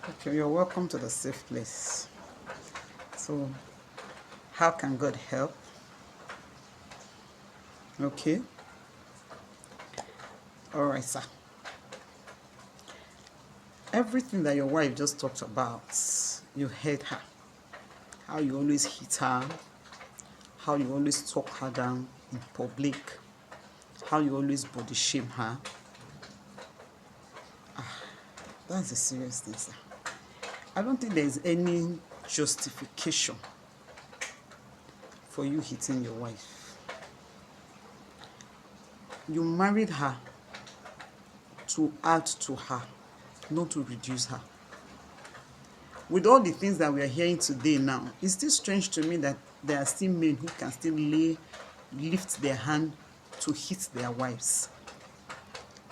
Okay, you're welcome to the safe place. So, how can God help? Okay, all right, sir. Everything that your wife just talked about, you heard her. How you always hit her, how you always talk her down in public, how you always body shame her. That's a serious thing, sir. I don't think there's any justification for you hitting your wife. You married her to add to her, not to reduce her. With all the things that we are hearing today now, it's still strange to me that there are still men who can still lift their hand to hit their wives.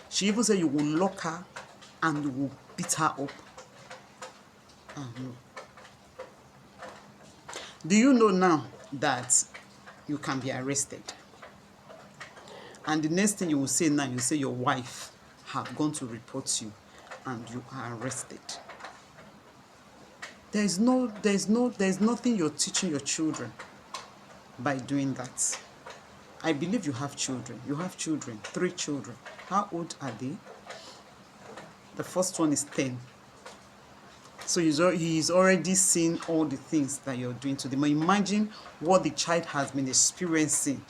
She even said you will lock her and you will beat her up. No. Do you know now that you can be arrested? And the next thing you will say now, you say your wife have gone to report you and you are arrested. There's nothing you're teaching your children by doing that. I believe you have children. You have children, 3 children. How old are they? The first one is 10. So he's already seen all the things that you're doing to them. Imagine what the child has been experiencing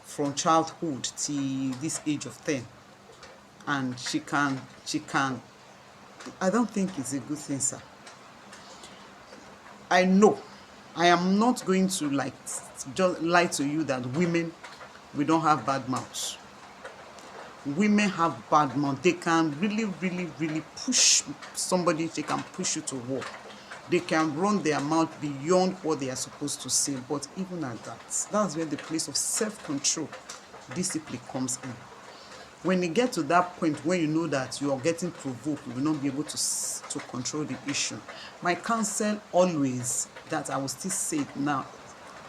from childhood to this age of 10. And she can. I don't think it's a good thing, sir. I know. I am not going to just lie to you that women, we don't have bad mouths. Women have bad mouth. They can really push somebody. They can push you to war. They can run their mouth beyond what they are supposed to say. But even at that, that's where the place of self-control, discipline comes in. When you get to that point when you know that you are getting provoked, you will not be able to control the issue. My counsel always, that I will still say it now,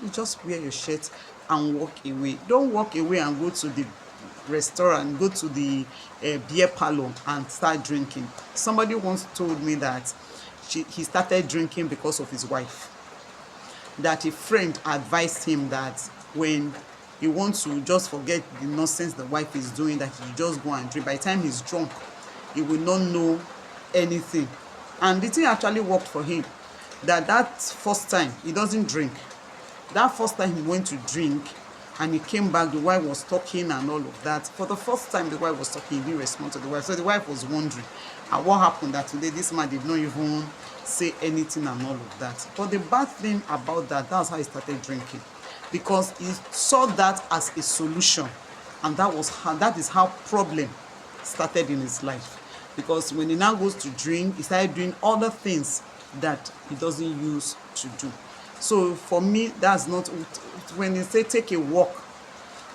you just wear your shirt and walk away. Don't walk away and go to the restaurant, go to the beer parlor and start drinking. Somebody once told me that he started drinking because of his wife. That a friend advised him that when he wants to just forget the nonsense the wife is doing, that he just go and drink. By the time he's drunk, he will not know anything. And the thing actually worked for him. That first time, he doesn't drink. That first time he went to drink, and he came back, the wife was talking and all of that. For the first time the wife was talking, he didn't respond to the wife. So the wife was wondering, and what happened that today this man did not even say anything and all of that. But the bad thing about that's how he started drinking. Because he saw that as a solution, and that is how problem started in his life. Because when he now goes to drink, he started doing other things that he doesn't use to do. So for me, that's not, when they say take a walk,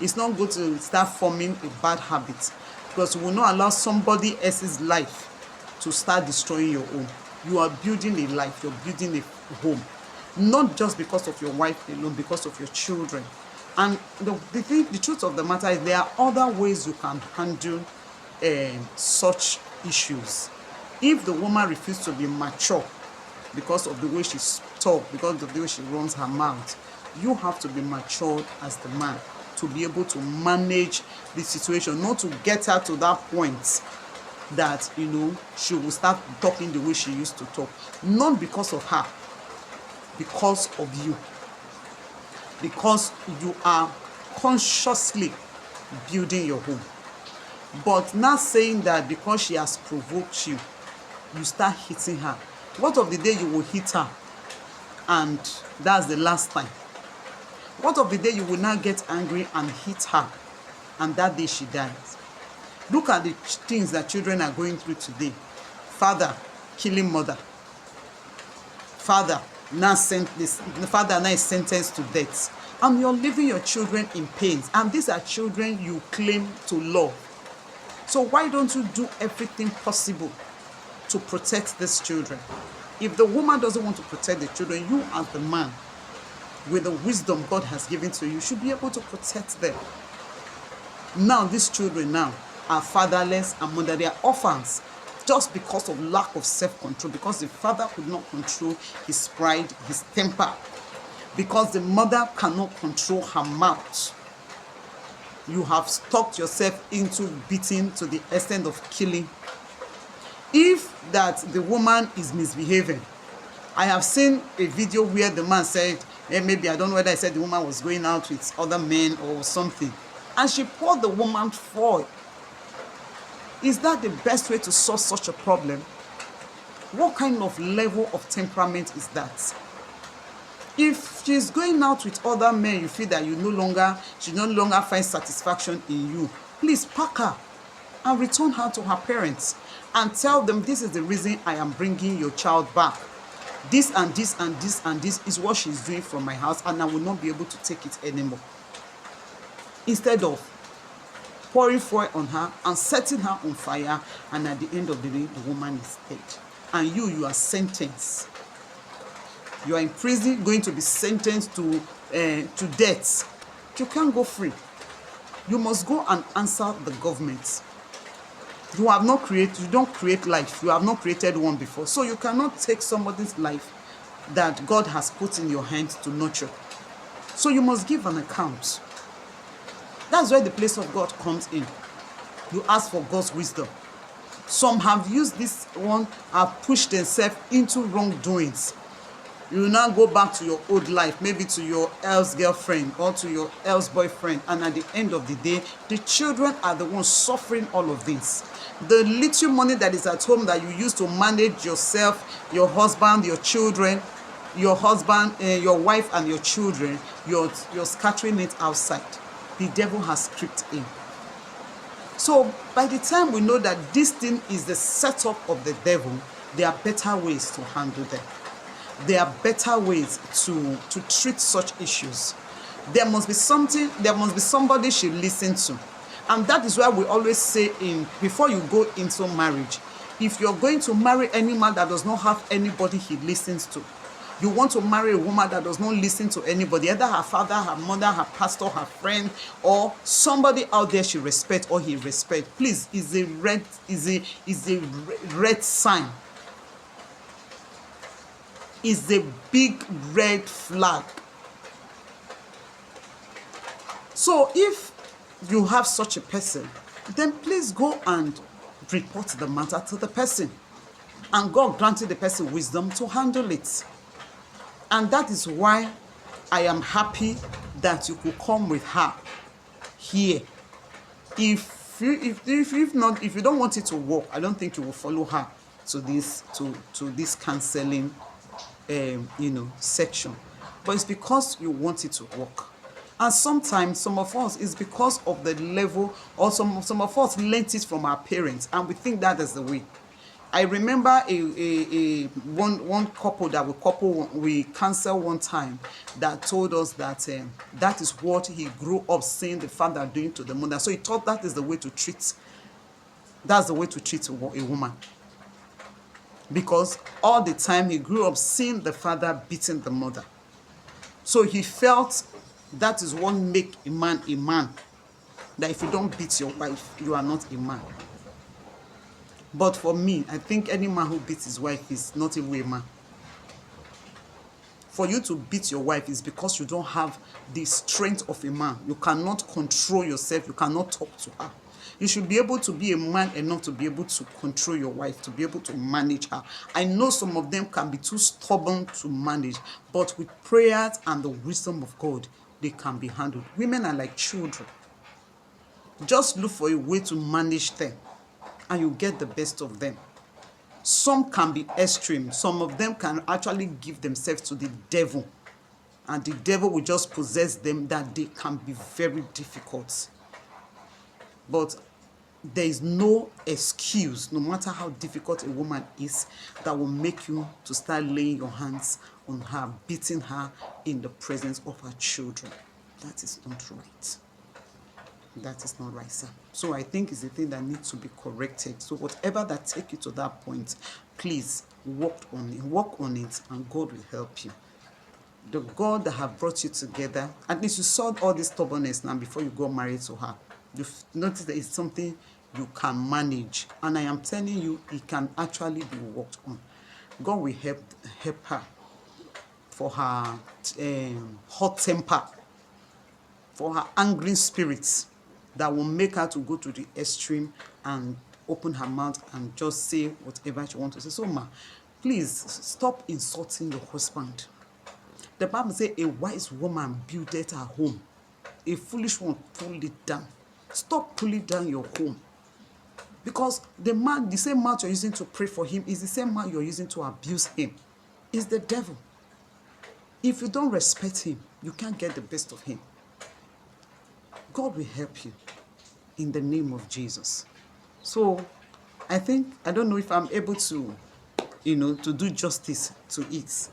it's not good to start forming a bad habit, because you will not allow somebody else's life to start destroying your own. You are building a life, you're building a home. Not just because of your wife alone, because of your children. And the truth of the matter is there are other ways you can handle such issues. If the woman refuses to be mature because of the way she talks, because of the way she runs her mouth, you have to be mature as the man to be able to manage the situation, not to get her to that point that, she will start talking the way she used to talk. Not because of her, because of you. Because you are consciously building your home. But not saying that because she has provoked you, you start hitting her. What of the day you will hit her and that's the last time? What of the day you will now get angry and hit her and that day she dies? Look at the things that children are going through today. Father killing mother. Father now is sentenced to death. And you're leaving your children in pain. And these are children you claim to love. So why don't you do everything possible to protect these children? If the woman doesn't want to protect the children, you as the man, with the wisdom God has given to you, should be able to protect them. Now these children now are fatherless and mother, they are orphans. just because of lack of self-control, because the father could not control his pride, his temper, because the mother cannot control her mouth. You have stuck yourself into beating to the extent of killing. If that the woman is misbehaving, I have seen a video where the man said, maybe I don't know whether I said the woman was going out with other men or something, and she poured the woman foil. Is that the best way to solve such a problem? What kind of level of temperament is that? If she's going out with other men, you feel that she no longer finds satisfaction in you, please pack her and return her to her parents and tell them, this is the reason I am bringing your child back. This and this and this and this is what she's doing from my house, and I will not be able to take it anymore. Instead of pouring foil on her and setting her on fire, and at the end of the day, the woman is dead. And you are sentenced. You are in prison, going to be sentenced to death. You can't go free. You must go and answer the government. You don't create life. You have not created one before. So you cannot take somebody's life that God has put in your hands to nurture. So you must give an account. That's where the place of God comes in. You ask for God's wisdom. Some have used this one, have pushed themselves into wrongdoings. You will now go back to your old life, maybe to your else girlfriend or to your else boyfriend, and at the end of the day, the children are the ones suffering all of this. The little money that is at home that you use to manage yourself, your husband, your children, your wife and your children, you're scattering it outside. The devil has crept in. So by the time we know that this thing is the setup of the devil, there are better ways to handle them. There are better ways to treat such issues. There must be somebody she listens to. And that is why we always say before you go into marriage, if you're going to marry any man that does not have anybody he listens to, you want to marry a woman that does not listen to anybody, either her father, her mother, her pastor, her friend, or somebody out there she respects or he respects, please, is a red sign. Is a big red flag. So if you have such a person, then please go and report the matter to the person, and God granted the person wisdom to handle it. And that is why I am happy that you could come with her here. If you don't want it to work, I don't think you will follow her to this counseling section. But it's because you want it to work. And sometimes some of us, it's because of the level, or some of us learnt it from our parents, and we think that is the way. I remember one couple that we counseled one time that told us that that is what he grew up seeing the father doing to the mother. So he thought that is the way to treat. That's the way to treat a woman. Because all the time he grew up seeing the father beating the mother. So he felt that is what makes a man a man. That if you don't beat your wife, you are not a man. But for me, I think any man who beats his wife is not even a man. For you to beat your wife is because you don't have the strength of a man. You cannot control yourself. You cannot talk to her. You should be able to be a man enough to be able to control your wife, to be able to manage her. I know some of them can be too stubborn to manage, but with prayers and the wisdom of God, they can be handled. Women are like children. Just look for a way to manage them, and you get the best of them. Some can be extreme. Some of them can actually give themselves to the devil, and the devil will just possess them, that they can be very difficult. But there is no excuse, no matter how difficult a woman is, that will make you to start laying your hands on her, beating her in the presence of her children. That is not right. That is not right, sir. So I think it's a thing that needs to be corrected. So whatever that take you to that point, please work on it, and God will help you. The God that have brought you together, at least you saw all this stubbornness now before you got married to her. You've noticed that it's something you can manage. And I am telling you, it can actually be worked on. God will help her for her hot temper, for her angry spirits that will make her to go to the extreme and open her mouth and just say whatever she wants to say. So, ma, please stop insulting your husband. The Bible says a wise woman buildeth her home. A foolish one pull it down. Stop pulling down your home. Because the same mouth you're using to pray for him is the same mouth you're using to abuse him. It's the devil. If you don't respect him, you can't get the best of him. God will help you in the name of Jesus. So I don't know if I'm able to, to do justice to it.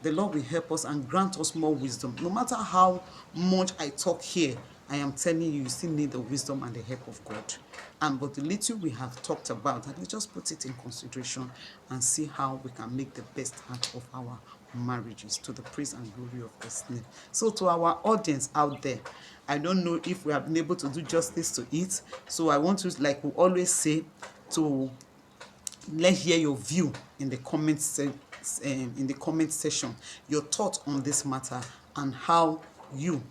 The Lord will help us and grant us more wisdom. No matter how much I talk here, I am telling you, you still need the wisdom and the help of God. And but the little we have talked about, I will just put it in consideration and see how we can make the best out of our marriages to the praise and glory of God's name. So to our audience out there, I don't know if we have been able to do justice to it. So I want to, like we always say, to let's hear your view in the comment section, your thoughts on this matter and how you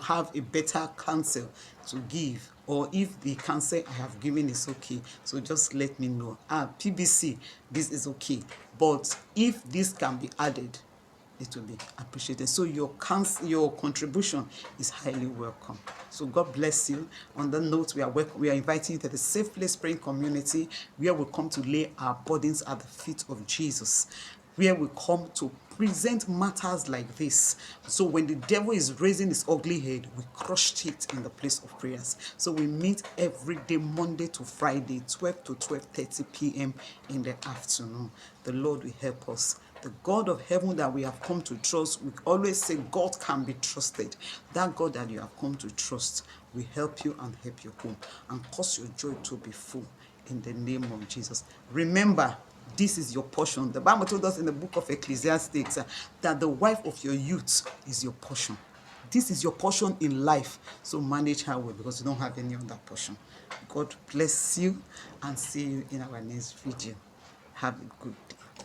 have a better counsel to give, or if the counsel I have given is okay. So just let me know. PBC, this is okay, but if this can be added, it will be appreciated. So your contribution is highly welcome. So God bless you. On that note, we are inviting you to the Safe Place Praying Community, where we come to lay our burdens at the feet of Jesus, where we come to present matters like this. So when the devil is raising his ugly head, we crushed it in the place of prayers. So we meet every day, Monday to Friday, 12 to 12:30 p.m. in the afternoon. The Lord will help us. The God of heaven that we have come to trust, we always say God can be trusted. That God that you have come to trust will help you and help your home and cause your joy to be full in the name of Jesus. Remember, this is your portion. The Bible told us in the book of Ecclesiastes that the wife of your youth is your portion. This is your portion in life. So manage her well, because you don't have any other portion. God bless you and see you in our next video. Have a good day.